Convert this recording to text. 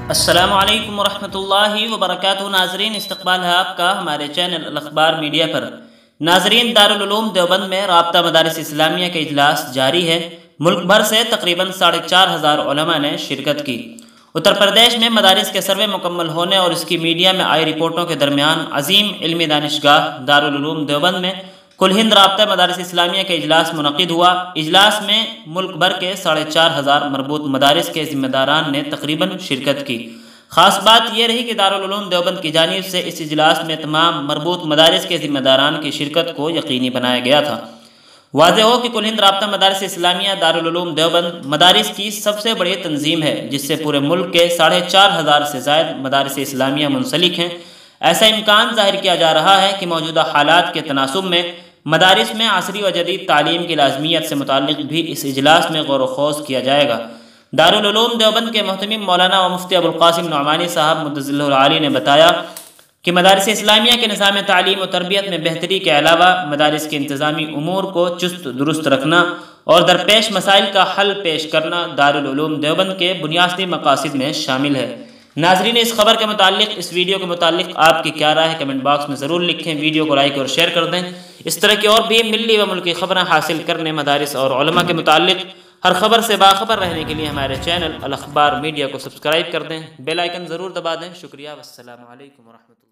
السلام علیکم ورحمۃ اللہ وبرکاتہ۔ ناظرین، استقبال ہے آپ کا ہمارے چینل الاخبار میڈیا پر۔ ناظرین، دارالعلوم دیوبند میں رابطہ مدارس اسلامیہ کے اجلاس جاری ہے۔ ملک بھر سے تقریباً 4500 علماء نے شرکت کی۔ اتر پردیش میں مدارس کے سروے مکمل ہونے اور اس کی میڈیا میں آئی رپورٹوں کے درمیان عظیم علمی دانشگاہ دارالعلوم دیوبند میں کل ہند رابطہ مدارس اسلامیہ کا اجلاس منعقد ہوا۔ اجلاس میں ملک بھر کے 4500 مربوط مدارس کے ذمہ داران نے تقریباً شرکت کی۔ خاص بات یہ رہی کہ دارالعلوم دیوبند کی جانب سے اس اجلاس میں تمام مربوط مدارس کے ذمہ داران کی شرکت کو یقینی بنایا گیا تھا۔ واضح ہو کہ کل ہند رابطہ مدارس اسلامیہ دارالعلوم دیوبند مدارس کی سب سے بڑی تنظیم ہے، جس سے پورے ملک کے 4500 سے زائد مدارس اسلامیہ منسلک ہیں۔ ایسا امکان ظاہر کیا جا رہا ہے کہ موجودہ حالات کے تناسب میں مدارس میں عصری و جدید تعلیم کی لازمیت سے متعلق بھی اس اجلاس میں غور و خوض کیا جائے گا۔ دارالعلوم دیوبند کے محتمم مولانا و مفتی ابوالقاسم نعمانی صاحب مدظلہ العالی نے بتایا کہ مدارس اسلامیہ کے نظام تعلیم و تربیت میں بہتری کے علاوہ مدارس کے انتظامی امور کو چست درست رکھنا اور درپیش مسائل کا حل پیش کرنا دارالعلوم دیوبند کے بنیادی مقاصد میں شامل ہے۔ ناظرین، اس خبر کے متعلق، اس ویڈیو کے متعلق آپ کی کیا رائے ہے؟ کمنٹ باکس میں ضرور لکھیں۔ ویڈیو کو لائک اور شیئر کر دیں۔ اس طرح کی اور بھی ملی و ملکی خبریں حاصل کرنے، مدارس اور علماء کے متعلق ہر خبر سے باخبر رہنے کے لیے ہمارے چینل الاخبار میڈیا کو سبسکرائب کر دیں، بیل آئیکن ضرور دبا دیں۔ شکریہ، والسلام علیکم ورحمۃ اللہ۔